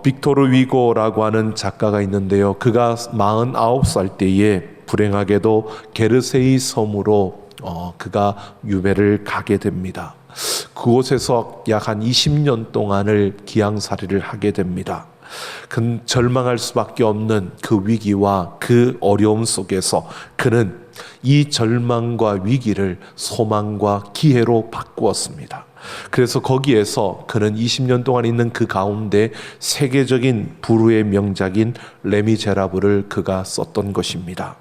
빅토르 위고라고 하는 작가가 있는데요. 그가 49살 때에 불행하게도 게르세이 섬으로 그가 유배를 가게 됩니다. 그곳에서 약 한 20년 동안을 기양살이를 하게 됩니다. 절망할 수밖에 없는 그 위기와 그 어려움 속에서 그는 이 절망과 위기를 소망과 기회로 바꾸었습니다. 그래서 거기에서 그는 20년 동안 있는 그 가운데 세계적인 불후의 명작인 레미제라블을 그가 썼던 것입니다.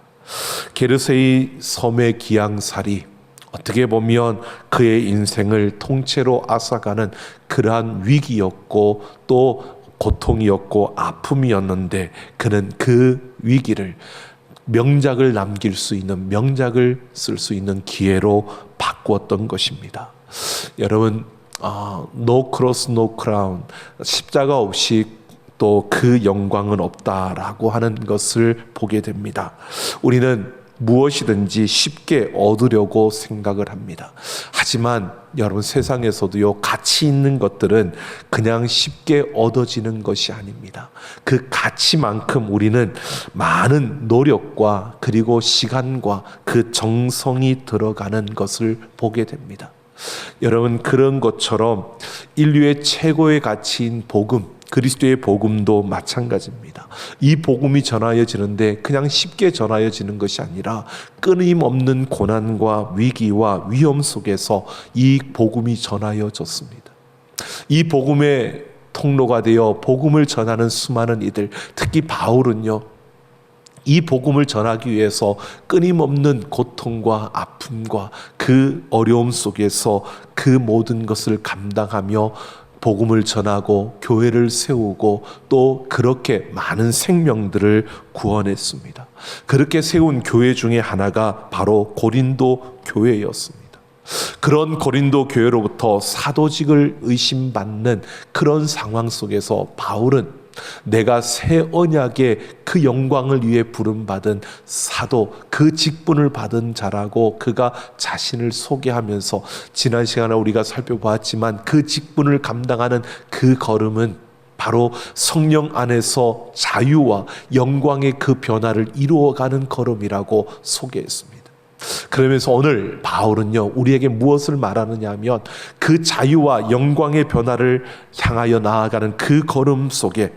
게르세이 섬의 기양살이 어떻게 보면 그의 인생을 통째로 앗아가는 그러한 위기였고 또 고통이었고 아픔이었는데 그는 그 위기를 명작을 남길 수 있는, 명작을 쓸 수 있는 기회로 바꾸었던 것입니다. 여러분, No cross, no crown, 십자가 없이 또 그 영광은 없다라고 하는 것을 보게 됩니다. 우리는 무엇이든지 쉽게 얻으려고 생각을 합니다. 하지만 여러분, 세상에서도요, 가치 있는 것들은 그냥 쉽게 얻어지는 것이 아닙니다. 그 가치만큼 우리는 많은 노력과 그리고 시간과 그 정성이 들어가는 것을 보게 됩니다. 여러분, 그런 것처럼 인류의 최고의 가치인 복음, 그리스도의 복음도 마찬가지입니다. 이 복음이 전하여지는데 그냥 쉽게 전하여지는 것이 아니라 끊임없는 고난과 위기와 위험 속에서 이 복음이 전하여졌습니다. 이 복음의 통로가 되어 복음을 전하는 수많은 이들, 특히 바울은요, 이 복음을 전하기 위해서 끊임없는 고통과 아픔과 그 어려움 속에서 그 모든 것을 감당하며 복음을 전하고 교회를 세우고 또 그렇게 많은 생명들을 구원했습니다. 그렇게 세운 교회 중에 하나가 바로 고린도 교회였습니다. 그런 고린도 교회로부터 사도직을 의심받는 그런 상황 속에서 바울은 내가 새 언약의 그 영광을 위해 부름받은 사도, 그 직분을 받은 자라고 그가 자신을 소개하면서, 지난 시간에 우리가 살펴보았지만 그 직분을 감당하는 그 걸음은 바로 성령 안에서 자유와 영광의 그 변화를 이루어가는 걸음이라고 소개했습니다. 그러면서 오늘 바울은요, 우리에게 무엇을 말하느냐 하면 그 자유와 영광의 변화를 향하여 나아가는 그 걸음 속에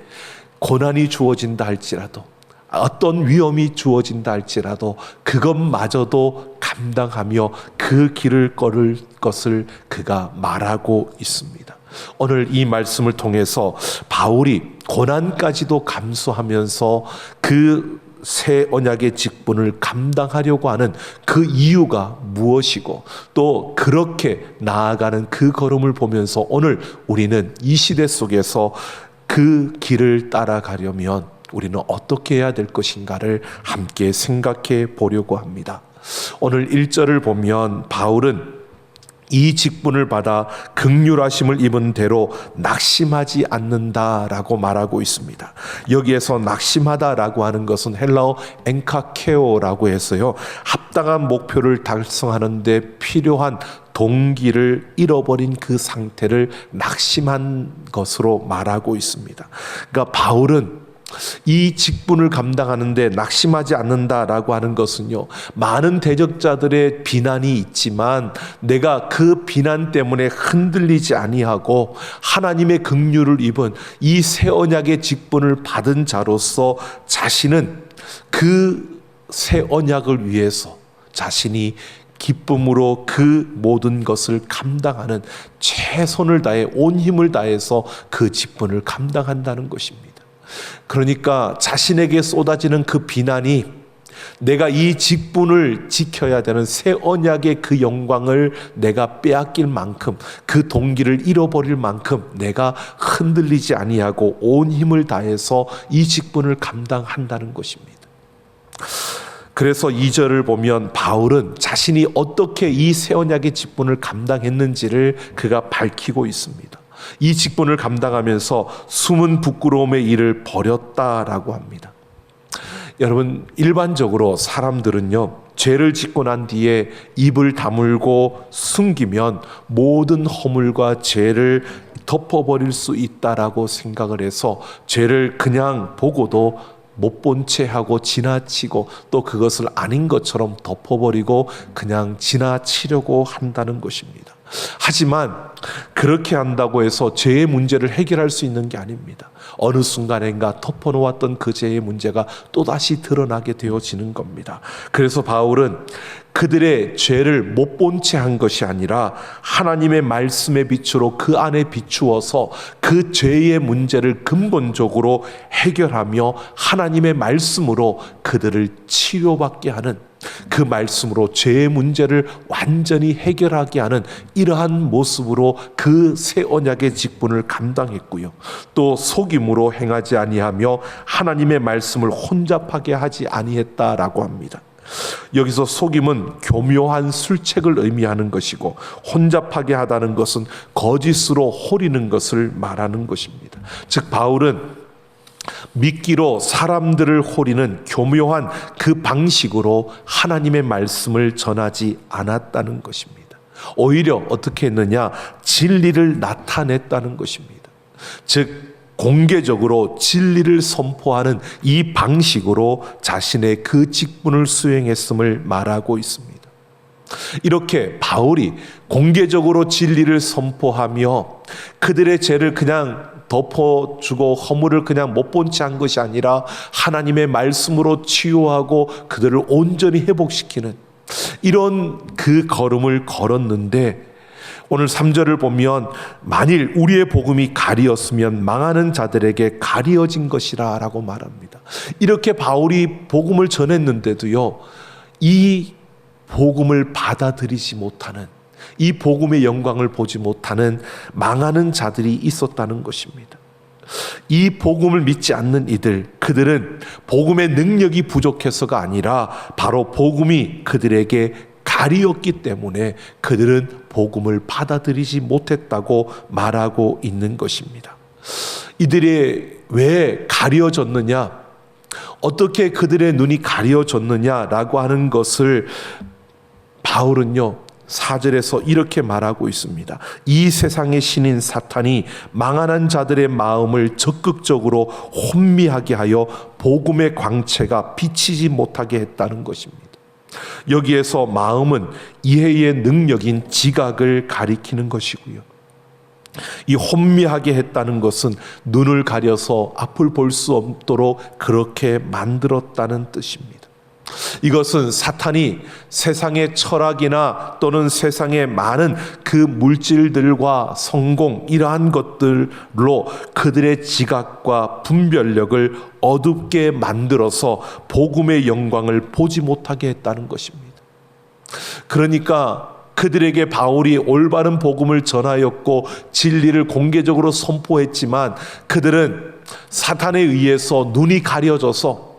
고난이 주어진다 할지라도, 어떤 위험이 주어진다 할지라도 그것마저도 감당하며 그 길을 걸을 것을 그가 말하고 있습니다. 오늘 이 말씀을 통해서 바울이 고난까지도 감수하면서 그 새 언약의 직분을 감당하려고 하는 그 이유가 무엇이고 또 그렇게 나아가는 그 걸음을 보면서 오늘 우리는 이 시대 속에서 그 길을 따라가려면 우리는 어떻게 해야 될 것인가를 함께 생각해 보려고 합니다. 오늘 1절을 보면 바울은 이 직분을 받아 긍휼하심을 입은 대로 낙심하지 않는다라고 말하고 있습니다. 여기에서 낙심하다라고 하는 것은 헬라어 엔카케오라고 해서요, 합당한 목표를 달성하는 데 필요한 동기를 잃어버린 그 상태를 낙심한 것으로 말하고 있습니다. 그러니까 바울은 이 직분을 감당하는데 낙심하지 않는다라고 하는 것은요, 많은 대적자들의 비난이 있지만 내가 그 비난 때문에 흔들리지 아니하고 하나님의 긍휼을 입은 이 새 언약의 직분을 받은 자로서 자신은 그 새 언약을 위해서 자신이 기쁨으로 그 모든 것을 감당하는, 최선을 다해 온 힘을 다해서 그 직분을 감당한다는 것입니다. 그러니까 자신에게 쏟아지는 그 비난이 내가 이 직분을 지켜야 되는 새 언약의 그 영광을 내가 빼앗길 만큼, 그 동기를 잃어버릴 만큼 내가 흔들리지 아니하고 온 힘을 다해서 이 직분을 감당한다는 것입니다. 그래서 2절을 보면 바울은 자신이 어떻게 이 새 언약의 직분을 감당했는지를 그가 밝히고 있습니다. 이 직분을 감당하면서 숨은 부끄러움의 일을 버렸다라고 합니다. 여러분, 일반적으로 사람들은요, 죄를 짓고 난 뒤에 입을 다물고 숨기면 모든 허물과 죄를 덮어버릴 수 있다라고 생각을 해서 죄를 그냥 보고도 못 본 채 하고 지나치고 또 그것을 아닌 것처럼 덮어버리고 그냥 지나치려고 한다는 것입니다. 하지만 그렇게 한다고 해서 죄의 문제를 해결할 수 있는 게 아닙니다. 어느 순간인가 덮어놓았던 그 죄의 문제가 또다시 드러나게 되어지는 겁니다. 그래서 바울은 그들의 죄를 못 본 채 한 것이 아니라 하나님의 말씀의 빛으로 그 안에 비추어서 그 죄의 문제를 근본적으로 해결하며 하나님의 말씀으로 그들을 치료받게 하는, 그 말씀으로 죄의 문제를 완전히 해결하게 하는 이러한 모습으로 그 새 언약의 직분을 감당했고요. 또 속임으로 행하지 아니하며 하나님의 말씀을 혼잡하게 하지 아니했다라고 합니다. 여기서 속임은 교묘한 술책을 의미하는 것이고, 혼잡하게 하다는 것은 거짓으로 호리는 것을 말하는 것입니다. 즉 바울은 미끼로 사람들을 호리는 교묘한 그 방식으로 하나님의 말씀을 전하지 않았다는 것입니다. 오히려 어떻게 했느냐? 진리를 나타냈다는 것입니다. 즉 공개적으로 진리를 선포하는 이 방식으로 자신의 그 직분을 수행했음을 말하고 있습니다. 이렇게 바울이 공개적으로 진리를 선포하며 그들의 죄를 그냥 덮어주고 허물을 그냥 못 본 채 한 것이 아니라 하나님의 말씀으로 치유하고 그들을 온전히 회복시키는 이런 그 걸음을 걸었는데, 오늘 3절을 보면 만일 우리의 복음이 가리었으면 망하는 자들에게 가리어진 것이라 라고 말합니다. 이렇게 바울이 복음을 전했는데도요, 이 복음을 받아들이지 못하는, 이 복음의 영광을 보지 못하는 망하는 자들이 있었다는 것입니다. 이 복음을 믿지 않는 이들, 그들은 복음의 능력이 부족해서가 아니라 바로 복음이 그들에게 가리었기 때문에 그들은 복음을 받아들이지 못했다고 말하고 있는 것입니다. 이들이 왜 가려졌느냐, 어떻게 그들의 눈이 가려졌느냐라고 하는 것을 바울은요 4절에서 이렇게 말하고 있습니다. 이 세상의 신인 사탄이 망하는 자들의 마음을 적극적으로 혼미하게 하여 복음의 광채가 비치지 못하게 했다는 것입니다. 여기에서 마음은 이해의 능력인 지각을 가리키는 것이고요, 이 혼미하게 했다는 것은 눈을 가려서 앞을 볼 수 없도록 그렇게 만들었다는 뜻입니다. 이것은 사탄이 세상의 철학이나 또는 세상의 많은 그 물질들과 성공, 이러한 것들로 그들의 지각과 분별력을 어둡게 만들어서 복음의 영광을 보지 못하게 했다는 것입니다. 그러니까 그들에게 바울이 올바른 복음을 전하였고 진리를 공개적으로 선포했지만 그들은 사탄에 의해서 눈이 가려져서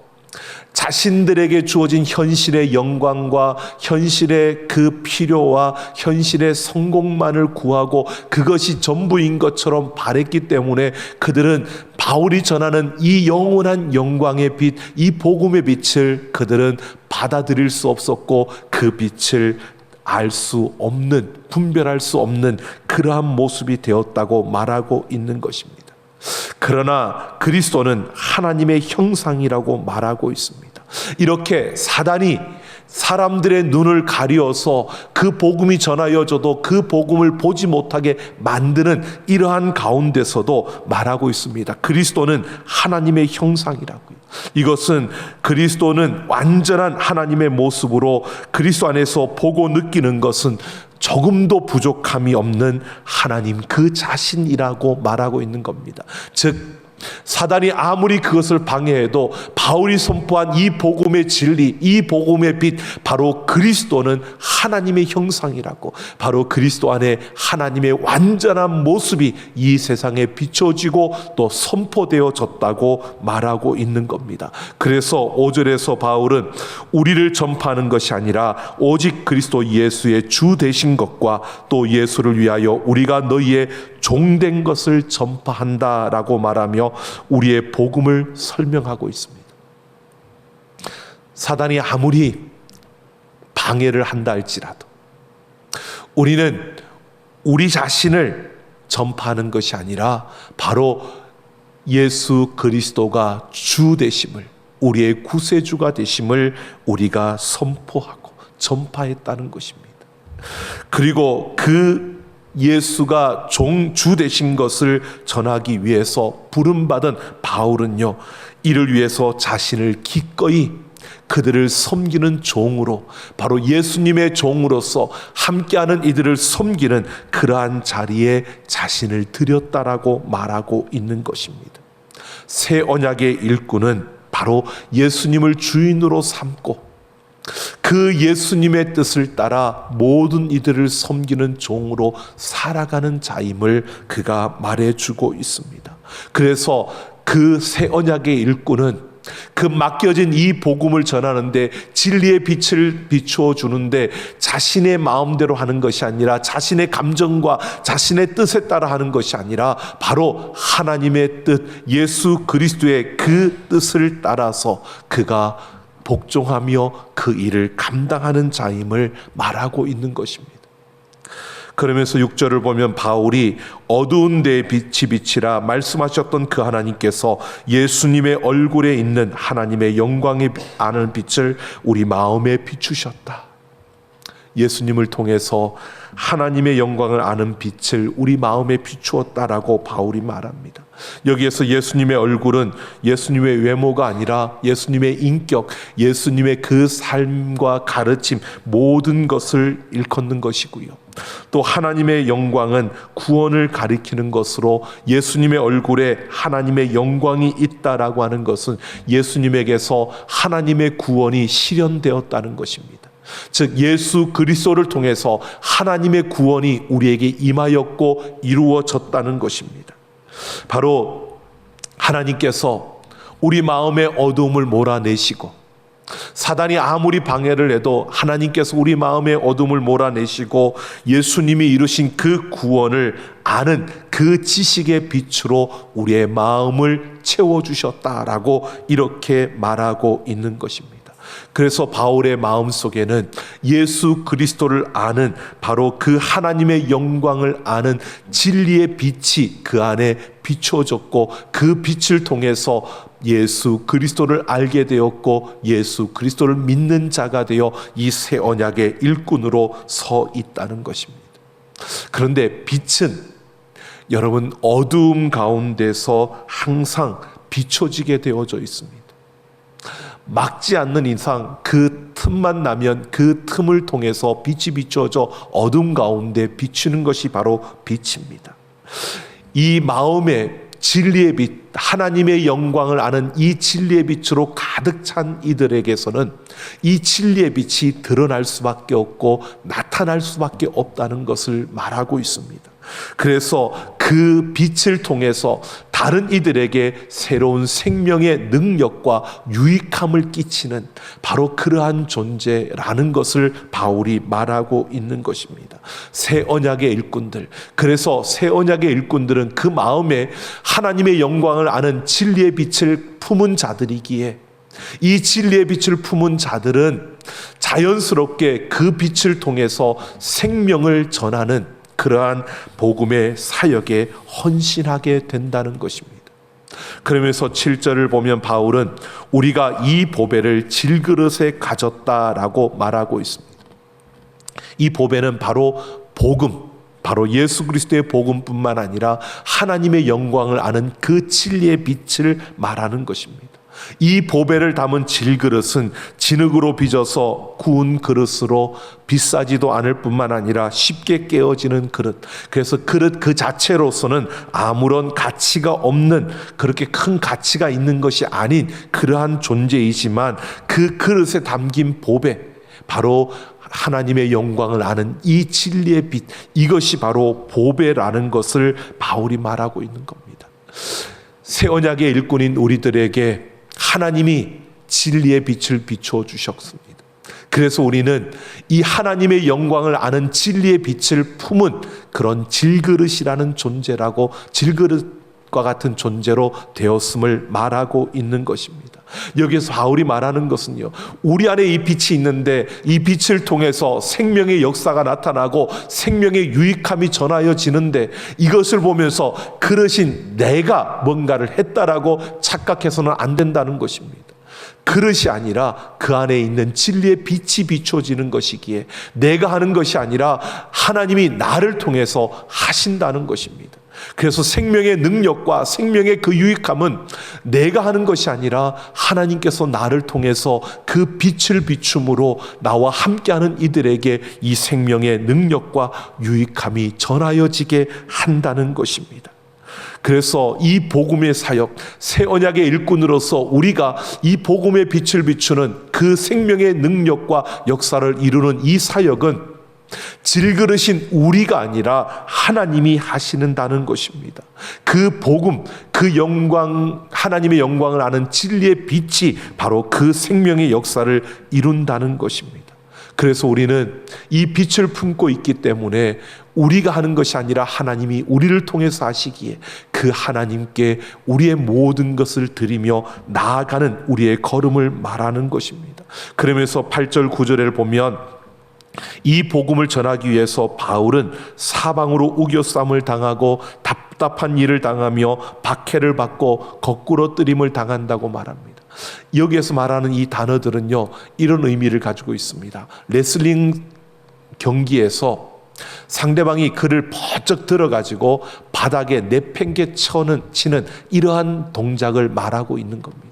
자신들에게 주어진 현실의 영광과 현실의 그 필요와 현실의 성공만을 구하고 그것이 전부인 것처럼 바랬기 때문에 그들은 바울이 전하는 이 영원한 영광의 빛, 이 복음의 빛을 그들은 받아들일 수 없었고 그 빛을 알 수 없는, 분별할 수 없는 그러한 모습이 되었다고 말하고 있는 것입니다. 그러나 그리스도는 하나님의 형상이라고 말하고 있습니다. 이렇게 사단이 사람들의 눈을 가리어서 그 복음이 전하여져도 그 복음을 보지 못하게 만드는 이러한 가운데서도 말하고 있습니다. 그리스도는 하나님의 형상이라고요. 이것은 그리스도는 완전한 하나님의 모습으로 그리스도 안에서 보고 느끼는 것은 조금도 부족함이 없는 하나님 그 자신이라고 말하고 있는 겁니다. 즉 사단이 아무리 그것을 방해해도 바울이 선포한 이 복음의 진리, 이 복음의 빛, 바로 그리스도는 하나님의 형상이라고, 바로 그리스도 안에 하나님의 완전한 모습이 이 세상에 비춰지고 또 선포되어졌다고 말하고 있는 겁니다. 그래서 5절에서 바울은 우리를 전파하는 것이 아니라 오직 그리스도 예수의 주 되신 것과 또 예수를 위하여 우리가 너희의 종된 것을 전파한다라고 말하며 우리의 복음을 설명하고 있습니다. 사단이 아무리 방해를 한다 할지라도 우리는 우리 자신을 전파하는 것이 아니라 바로 예수 그리스도가 주 되심을, 우리의 구세주가 되심을 우리가 선포하고 전파했다는 것입니다. 그리고 그 예수가 주 되신 것을 전하기 위해서 부름받은 바울은요, 이를 위해서 자신을 기꺼이 그들을 섬기는 종으로, 바로 예수님의 종으로서 함께하는 이들을 섬기는 그러한 자리에 자신을 드렸다라고 말하고 있는 것입니다. 새 언약의 일꾼은 바로 예수님을 주인으로 삼고 그 예수님의 뜻을 따라 모든 이들을 섬기는 종으로 살아가는 자임을 그가 말해주고 있습니다. 그래서 그 새 언약의 일꾼은 그 맡겨진 이 복음을 전하는데 진리의 빛을 비추어 주는데 자신의 마음대로 하는 것이 아니라 자신의 감정과 자신의 뜻에 따라 하는 것이 아니라 바로 하나님의 뜻, 예수 그리스도의 그 뜻을 따라서 그가 복종하며 그 일을 감당하는 자임을 말하고 있는 것입니다. 그러면서 6절을 보면 바울이 어두운 데에 빛이 비치라 말씀하셨던 그 하나님께서 예수님의 얼굴에 있는 하나님의 영광에 아는 빛을 우리 마음에 비추셨다. 예수님을 통해서 하나님의 영광을 아는 빛을 우리 마음에 비추었다라고 바울이 말합니다. 여기에서 예수님의 얼굴은 예수님의 외모가 아니라 예수님의 인격, 예수님의 그 삶과 가르침, 모든 것을 일컫는 것이고요. 또 하나님의 영광은 구원을 가리키는 것으로 예수님의 얼굴에 하나님의 영광이 있다라고 하는 것은 예수님에게서 하나님의 구원이 실현되었다는 것입니다. 즉 예수 그리스도를 통해서 하나님의 구원이 우리에게 임하였고 이루어졌다는 것입니다. 바로 하나님께서 우리 마음의 어두움을 몰아내시고 사단이 아무리 방해를 해도 하나님께서 우리 마음의 어둠을 몰아내시고 예수님이 이루신 그 구원을 아는 그 지식의 빛으로 우리의 마음을 채워주셨다라고 이렇게 말하고 있는 것입니다. 그래서 바울의 마음속에는 예수 그리스도를 아는 바로 그 하나님의 영광을 아는 진리의 빛이 그 안에 비춰졌고 그 빛을 통해서 예수 그리스도를 알게 되었고 예수 그리스도를 믿는 자가 되어 이 새 언약의 일꾼으로 서 있다는 것입니다. 그런데 빛은 여러분 어두움 가운데서 항상 비춰지게 되어져 있습니다. 막지 않는 이상 그 틈만 나면 그 틈을 통해서 빛이 비춰져 어둠 가운데 비추는 것이 바로 빛입니다. 이 마음에 진리의 빛, 하나님의 영광을 아는 이 진리의 빛으로 가득 찬 이들에게서는 이 진리의 빛이 드러날 수밖에 없고 나타날 수밖에 없다는 것을 말하고 있습니다. 그래서 그 빛을 통해서 다른 이들에게 새로운 생명의 능력과 유익함을 끼치는 바로 그러한 존재라는 것을 바울이 말하고 있는 것입니다. 새 언약의 일꾼들, 그래서 새 언약의 일꾼들은 그 마음에 하나님의 영광을 아는 진리의 빛을 품은 자들이기에 이 진리의 빛을 품은 자들은 자연스럽게 그 빛을 통해서 생명을 전하는 그러한 복음의 사역에 헌신하게 된다는 것입니다. 그러면서 7절을 보면 바울은 우리가 이 보배를 질그릇에 가졌다라고 말하고 있습니다. 이 보배는 바로 복음, 바로 예수 그리스도의 복음뿐만 아니라 하나님의 영광을 아는 그 진리의 빛을 말하는 것입니다. 이 보배를 담은 질그릇은 진흙으로 빚어서 구운 그릇으로 비싸지도 않을 뿐만 아니라 쉽게 깨어지는 그릇, 그래서 그릇 그 자체로서는 아무런 가치가 없는, 그렇게 큰 가치가 있는 것이 아닌 그러한 존재이지만 그 그릇에 담긴 보배, 바로 하나님의 영광을 아는 이 진리의 빛, 이것이 바로 보배라는 것을 바울이 말하고 있는 겁니다. 새 언약의 일꾼인 우리들에게 하나님이 진리의 빛을 비추어 주셨습니다. 그래서 우리는 이 하나님의 영광을 아는 진리의 빛을 품은 그런 질그릇이라는 존재라고, 질그릇과 같은 존재로 되었음을 말하고 있는 것입니다. 여기서 바울이 말하는 것은요, 우리 안에 이 빛이 있는데 이 빛을 통해서 생명의 역사가 나타나고 생명의 유익함이 전하여지는데 이것을 보면서 그릇인 내가 뭔가를 했다라고 착각해서는 안 된다는 것입니다. 그릇이 아니라 그 안에 있는 진리의 빛이 비춰지는 것이기에 내가 하는 것이 아니라 하나님이 나를 통해서 하신다는 것입니다. 그래서 생명의 능력과 생명의 그 유익함은 내가 하는 것이 아니라 하나님께서 나를 통해서 그 빛을 비춤으로 나와 함께하는 이들에게 이 생명의 능력과 유익함이 전하여지게 한다는 것입니다. 그래서 이 복음의 사역, 새 언약의 일꾼으로서 우리가 이 복음의 빛을 비추는 그 생명의 능력과 역사를 이루는 이 사역은 질그릇인 우리가 아니라 하나님이 하시는다는 것입니다. 그 복음, 그 영광, 하나님의 영광을 아는 진리의 빛이 바로 그 생명의 역사를 이룬다는 것입니다. 그래서 우리는 이 빛을 품고 있기 때문에 우리가 하는 것이 아니라 하나님이 우리를 통해서 하시기에 그 하나님께 우리의 모든 것을 드리며 나아가는 우리의 걸음을 말하는 것입니다. 그러면서 8절 9절을 보면 이 복음을 전하기 위해서 바울은 사방으로 우겨쌈을 당하고 답답한 일을 당하며 박해를 받고 거꾸로 뜨림을 당한다고 말합니다. 여기에서 말하는 이 단어들은요, 이런 의미를 가지고 있습니다. 레슬링 경기에서 상대방이 그를 번쩍 들어가지고 바닥에 내팽개 치는 이러한 동작을 말하고 있는 겁니다.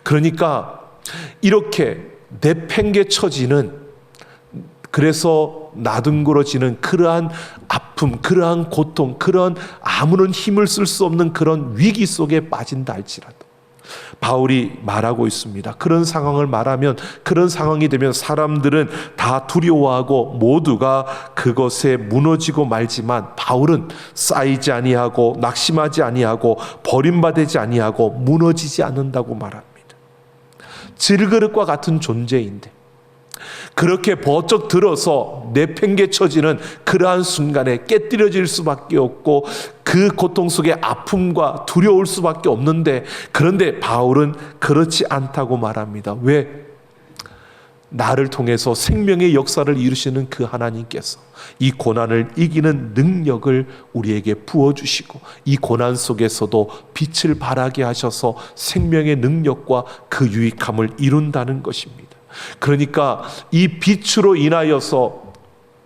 그러니까 이렇게 내팽개 쳐지는, 그래서 나둥그러지는 그러한 아픔, 그러한 고통, 그런 아무런 힘을 쓸 수 없는 그런 위기 속에 빠진다 할지라도 바울이 말하고 있습니다. 그런 상황을 말하면, 그런 상황이 되면 사람들은 다 두려워하고 모두가 그것에 무너지고 말지만 바울은 쌓이지 아니하고 낙심하지 아니하고 버림받지 아니하고 무너지지 않는다고 말합니다. 질그릇과 같은 존재인데 그렇게 번쩍 들어서 내팽개 쳐지는 그러한 순간에 깨뜨려질 수밖에 없고 그 고통 속에 아픔과 두려울 수밖에 없는데, 그런데 바울은 그렇지 않다고 말합니다. 왜? 나를 통해서 생명의 역사를 이루시는 그 하나님께서 이 고난을 이기는 능력을 우리에게 부어주시고 이 고난 속에서도 빛을 발하게 하셔서 생명의 능력과 그 유익함을 이룬다는 것입니다. 그러니까 이 빛으로 인하여서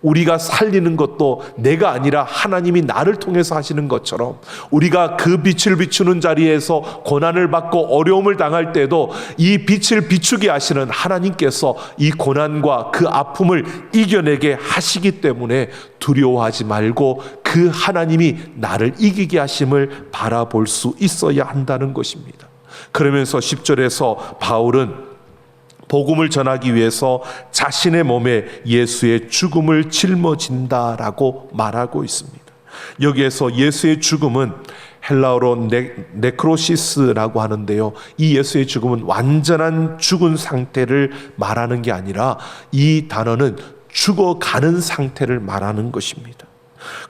우리가 살리는 것도 내가 아니라 하나님이 나를 통해서 하시는 것처럼, 우리가 그 빛을 비추는 자리에서 고난을 받고 어려움을 당할 때도 이 빛을 비추게 하시는 하나님께서 이 고난과 그 아픔을 이겨내게 하시기 때문에 두려워하지 말고 그 하나님이 나를 이기게 하심을 바라볼 수 있어야 한다는 것입니다. 그러면서 10절에서 바울은 복음을 전하기 위해서 자신의 몸에 예수의 죽음을 짊어진다라고 말하고 있습니다. 여기에서 예수의 죽음은 헬라어로 네크로시스라고 하는데요, 이 예수의 죽음은 완전한 죽은 상태를 말하는 게 아니라 이 단어는 죽어가는 상태를 말하는 것입니다.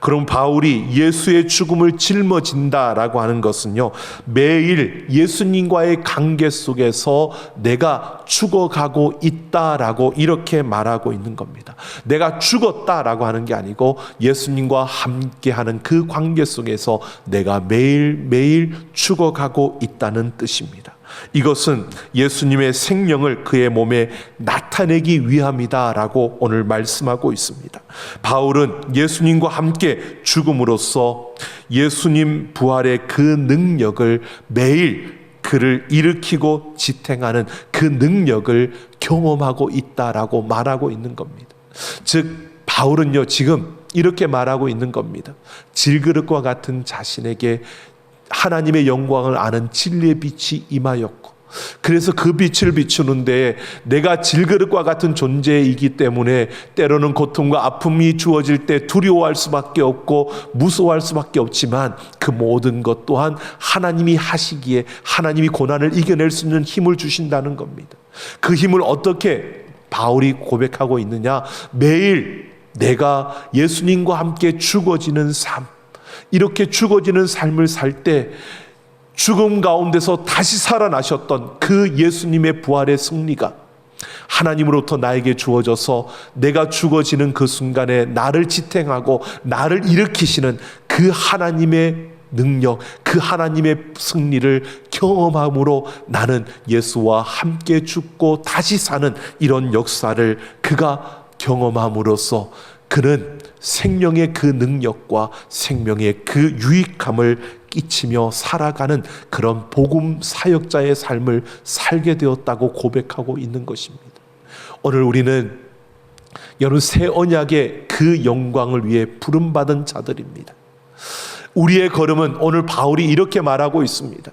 그럼 바울이 예수의 죽음을 짊어진다라고 하는 것은요, 매일 예수님과의 관계 속에서 내가 죽어가고 있다라고 이렇게 말하고 있는 겁니다. 내가 죽었다라고 하는 게 아니고 예수님과 함께하는 그 관계 속에서 내가 매일매일 죽어가고 있다는 뜻입니다. 이것은 예수님의 생명을 그의 몸에 나타내기 위함이다라고 오늘 말씀하고 있습니다. 바울은 예수님과 함께 죽음으로써 예수님 부활의 그 능력을 매일 그를 일으키고 지탱하는 그 능력을 경험하고 있다라고 말하고 있는 겁니다. 즉 바울은요, 지금 이렇게 말하고 있는 겁니다. 질그릇과 같은 자신에게 하나님의 영광을 아는 진리의 빛이 임하였고, 그래서 그 빛을 비추는데 내가 질그릇과 같은 존재이기 때문에 때로는 고통과 아픔이 주어질 때 두려워할 수밖에 없고 무서워할 수밖에 없지만 그 모든 것 또한 하나님이 하시기에 하나님이 고난을 이겨낼 수 있는 힘을 주신다는 겁니다. 그 힘을 어떻게 바울이 고백하고 있느냐? 매일 내가 예수님과 함께 죽어지는 삶, 이렇게 죽어지는 삶을 살 때 죽음 가운데서 다시 살아나셨던 그 예수님의 부활의 승리가 하나님으로부터 나에게 주어져서 내가 죽어지는 그 순간에 나를 지탱하고 나를 일으키시는 그 하나님의 능력, 그 하나님의 승리를 경험함으로 나는 예수와 함께 죽고 다시 사는 이런 역사를 그가 경험함으로써 그는 생명의 그 능력과 생명의 그 유익함을 끼치며 살아가는 그런 복음 사역자의 삶을 살게 되었다고 고백하고 있는 것입니다. 오늘 우리는 여러분 새 언약의 그 영광을 위해 부름받은 자들입니다. 우리의 걸음은 오늘 바울이 이렇게 말하고 있습니다.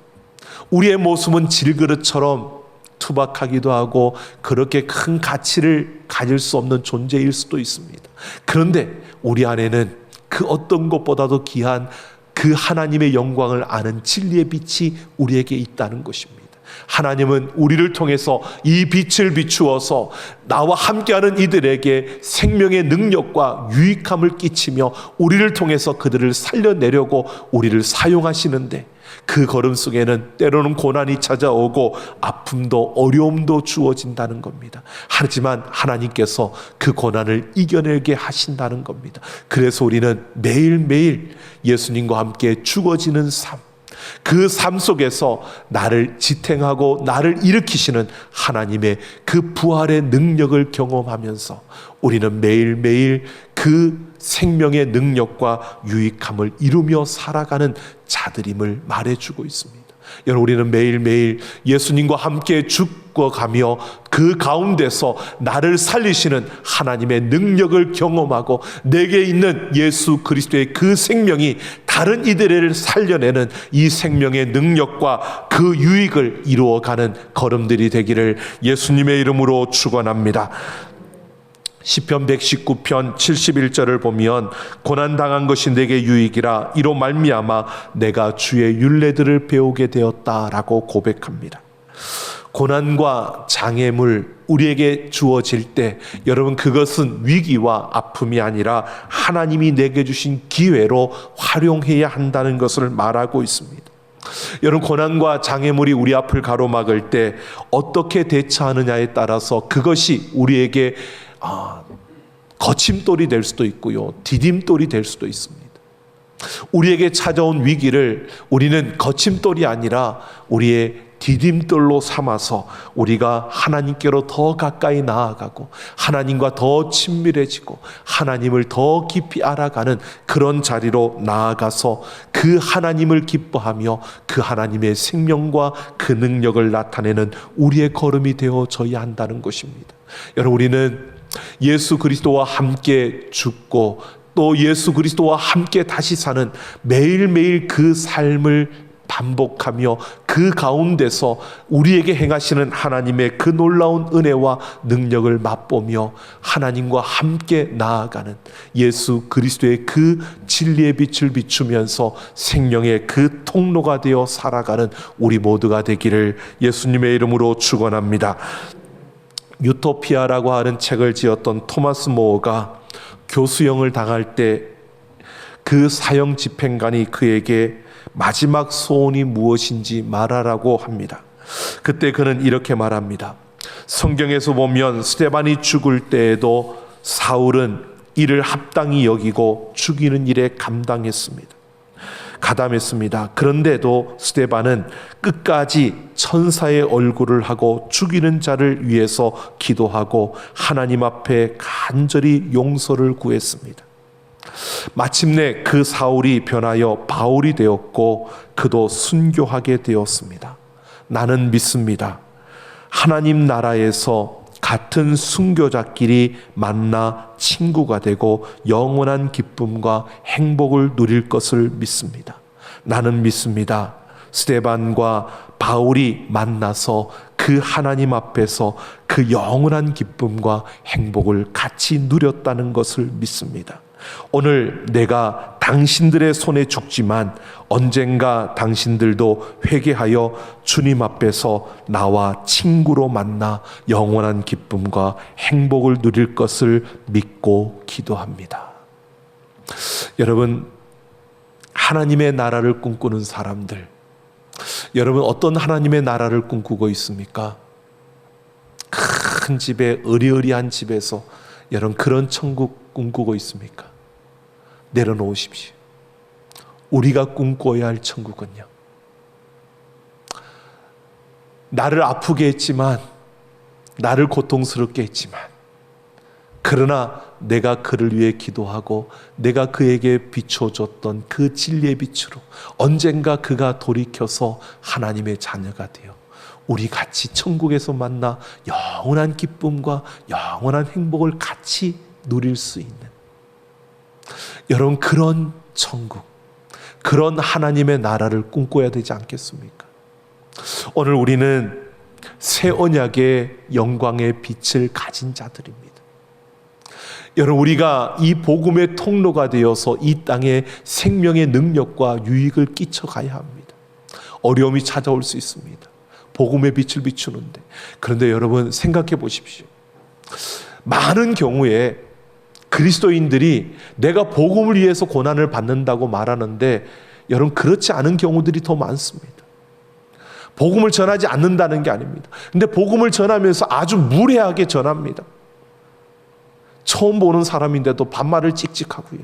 우리의 모습은 질그릇처럼 투박하기도 하고 그렇게 큰 가치를 가질 수 없는 존재일 수도 있습니다. 그런데 우리 안에는 그 어떤 것보다도 귀한 그 하나님의 영광을 아는 진리의 빛이 우리에게 있다는 것입니다. 하나님은 우리를 통해서 이 빛을 비추어서 나와 함께하는 이들에게 생명의 능력과 유익함을 끼치며 우리를 통해서 그들을 살려내려고 우리를 사용하시는데 그 걸음 속에는 때로는 고난이 찾아오고 아픔도 어려움도 주어진다는 겁니다. 하지만 하나님께서 그 고난을 이겨내게 하신다는 겁니다. 그래서 우리는 매일매일 예수님과 함께 죽어지는 삶, 그 삶 속에서 나를 지탱하고 나를 일으키시는 하나님의 그 부활의 능력을 경험하면서 우리는 매일매일 그 생명의 능력과 유익함을 이루며 살아가는 자들임을 말해주고 있습니다. 여러분, 우리는 매일매일 예수님과 함께 죽어가며 그 가운데서 나를 살리시는 하나님의 능력을 경험하고 내게 있는 예수 그리스도의 그 생명이 다른 이들을 살려내는 이 생명의 능력과 그 유익을 이루어가는 걸음들이 되기를 예수님의 이름으로 축원합니다. 시편 119편 71절을 보면 고난당한 것이 내게 유익이라 이로 말미암아 내가 주의 율례들을 배우게 되었다라고 고백합니다. 고난과 장애물 우리에게 주어질 때 여러분 그것은 위기와 아픔이 아니라 하나님이 내게 주신 기회로 활용해야 한다는 것을 말하고 있습니다. 여러분 고난과 장애물이 우리 앞을 가로막을 때 어떻게 대처하느냐에 따라서 그것이 우리에게 거침돌이 될 수도 있고요, 디딤돌이 될 수도 있습니다. 우리에게 찾아온 위기를 우리는 거침돌이 아니라 우리의 디딤돌로 삼아서 우리가 하나님께로 더 가까이 나아가고 하나님과 더 친밀해지고 하나님을 더 깊이 알아가는 그런 자리로 나아가서 그 하나님을 기뻐하며 그 하나님의 생명과 그 능력을 나타내는 우리의 걸음이 되어져야 한다는 것입니다. 여러분, 우리는 예수 그리스도와 함께 죽고 또 예수 그리스도와 함께 다시 사는 매일매일 그 삶을 반복하며 그 가운데서 우리에게 행하시는 하나님의 그 놀라운 은혜와 능력을 맛보며 하나님과 함께 나아가는 예수 그리스도의 그 진리의 빛을 비추면서 생명의 그 통로가 되어 살아가는 우리 모두가 되기를 예수님의 이름으로 축원합니다. 유토피아라고 하는 책을 지었던 토마스 모어가 교수형을 당할 때 그 사형 집행관이 그에게 마지막 소원이 무엇인지 말하라고 합니다. 그때 그는 이렇게 말합니다. 성경에서 보면 스데반이 죽을 때에도 사울은 이를 합당히 여기고 죽이는 일에 가담했습니다. 그런데도 스데반은 끝까지 천사의 얼굴을 하고 죽이는 자를 위해서 기도하고 하나님 앞에 간절히 용서를 구했습니다. 마침내 그 사울이 변하여 바울이 되었고 그도 순교하게 되었습니다. 나는 믿습니다. 하나님 나라에서 같은 순교자끼리 만나 친구가 되고 영원한 기쁨과 행복을 누릴 것을 믿습니다. 나는 믿습니다. 스데반과 바울이 만나서 그 하나님 앞에서 그 영원한 기쁨과 행복을 같이 누렸다는 것을 믿습니다. 오늘 내가 당신들의 손에 죽지만 언젠가 당신들도 회개하여 주님 앞에서 나와 친구로 만나 영원한 기쁨과 행복을 누릴 것을 믿고 기도합니다. 여러분, 하나님의 나라를 꿈꾸는 사람들, 여러분, 어떤 하나님의 나라를 꿈꾸고 있습니까? 큰 집에, 으리으리한 집에서 여러분 그런 천국 꿈꾸고 있습니까? 내려놓으십시오. 우리가 꿈꿔야 할 천국은요, 나를 아프게 했지만, 나를 고통스럽게 했지만, 그러나 내가 그를 위해 기도하고 내가 그에게 비춰줬던 그 진리의 빛으로 언젠가 그가 돌이켜서 하나님의 자녀가 되어 우리 같이 천국에서 만나 영원한 기쁨과 영원한 행복을 같이 누릴 수 있는, 여러분, 그런 천국, 그런 하나님의 나라를 꿈꿔야 되지 않겠습니까? 오늘 우리는 새 언약의 영광의 빛을 가진 자들입니다. 여러분, 우리가 이 복음의 통로가 되어서 이 땅에 생명의 능력과 유익을 끼쳐가야 합니다. 어려움이 찾아올 수 있습니다. 복음의 빛을 비추는데. 그런데 여러분, 생각해 보십시오. 많은 경우에 그리스도인들이 내가 복음을 위해서 고난을 받는다고 말하는데, 여러분, 그렇지 않은 경우들이 더 많습니다. 복음을 전하지 않는다는 게 아닙니다. 근데 복음을 전하면서 아주 무례하게 전합니다. 처음 보는 사람인데도 반말을 찍찍하고요.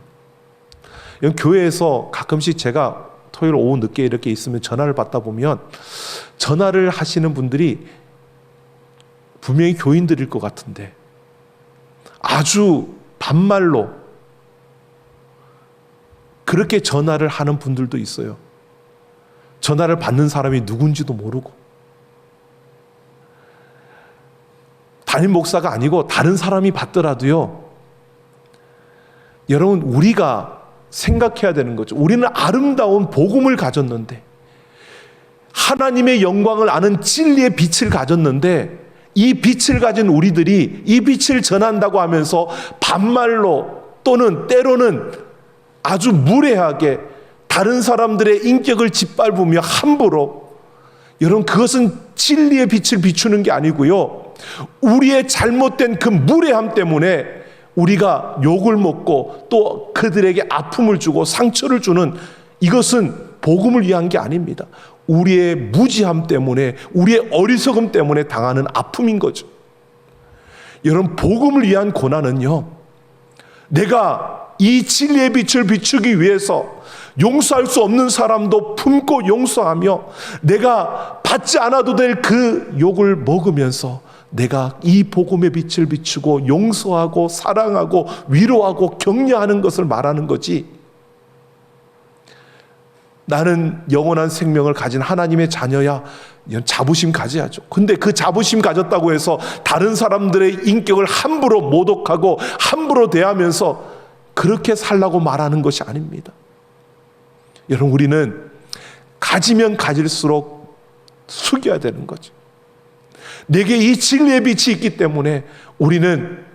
교회에서 가끔씩 제가 토요일 오후 늦게 이렇게 있으면 전화를 받다 보면, 전화를 하시는 분들이 분명히 교인들일 것 같은데 아주 반말로 그렇게 전화를 하는 분들도 있어요. 전화를 받는 사람이 누군지도 모르고, 담임 목사가 아니고 다른 사람이 받더라도요, 여러분, 우리가 생각해야 되는 거죠. 우리는 아름다운 복음을 가졌는데, 하나님의 영광을 아는 진리의 빛을 가졌는데, 이 빛을 가진 우리들이 이 빛을 전한다고 하면서 반말로 또는 때로는 아주 무례하게 다른 사람들의 인격을 짓밟으며 함부로, 여러분, 그것은 진리의 빛을 비추는 게 아니고요, 우리의 잘못된 그 무례함 때문에 우리가 욕을 먹고 또 그들에게 아픔을 주고 상처를 주는, 이것은 복음을 위한 게 아닙니다. 우리의 무지함 때문에, 우리의 어리석음 때문에 당하는 아픔인 거죠. 여러분, 복음을 위한 고난은요, 내가 이 진리의 빛을 비추기 위해서 용서할 수 없는 사람도 품고 용서하며, 내가 받지 않아도 될 그 욕을 먹으면서 내가 이 복음의 빛을 비추고 용서하고 사랑하고 위로하고 격려하는 것을 말하는 거지, 나는 영원한 생명을 가진 하나님의 자녀야, 자부심 가져야죠. 근데 그 자부심 가졌다고 해서 다른 사람들의 인격을 함부로 모독하고 함부로 대하면서 그렇게 살라고 말하는 것이 아닙니다. 여러분, 우리는 가지면 가질수록 숙여야 되는 거죠. 내게 이 진리의 빛이 있기 때문에, 우리는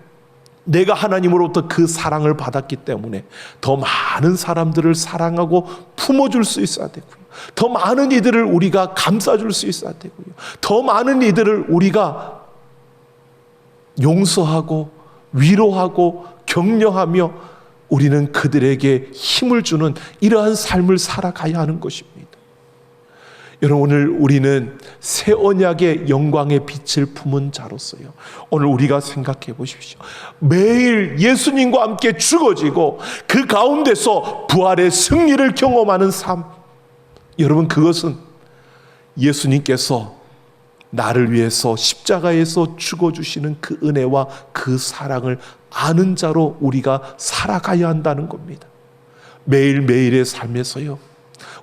내가 하나님으로부터 그 사랑을 받았기 때문에 더 많은 사람들을 사랑하고 품어줄 수 있어야 되고요, 더 많은 이들을 우리가 감싸줄 수 있어야 되고요, 더 많은 이들을 우리가 용서하고 위로하고 격려하며 우리는 그들에게 힘을 주는 이러한 삶을 살아가야 하는 것입니다. 여러분, 오늘 우리는 새 언약의 영광의 빛을 품은 자로서요, 오늘 우리가 생각해 보십시오. 매일 예수님과 함께 죽어지고 그 가운데서 부활의 승리를 경험하는 삶, 여러분, 그것은 예수님께서 나를 위해서 십자가에서 죽어주시는 그 은혜와 그 사랑을 아는 자로 우리가 살아가야 한다는 겁니다. 매일매일의 삶에서요,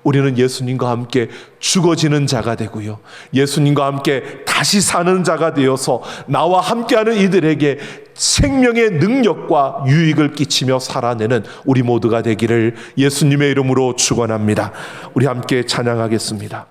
우리는 예수님과 함께 죽어지는 자가 되고요, 예수님과 함께 다시 사는 자가 되어서 나와 함께하는 이들에게 생명의 능력과 유익을 끼치며 살아내는 우리 모두가 되기를 예수님의 이름으로 축원합니다. 우리 함께 찬양하겠습니다.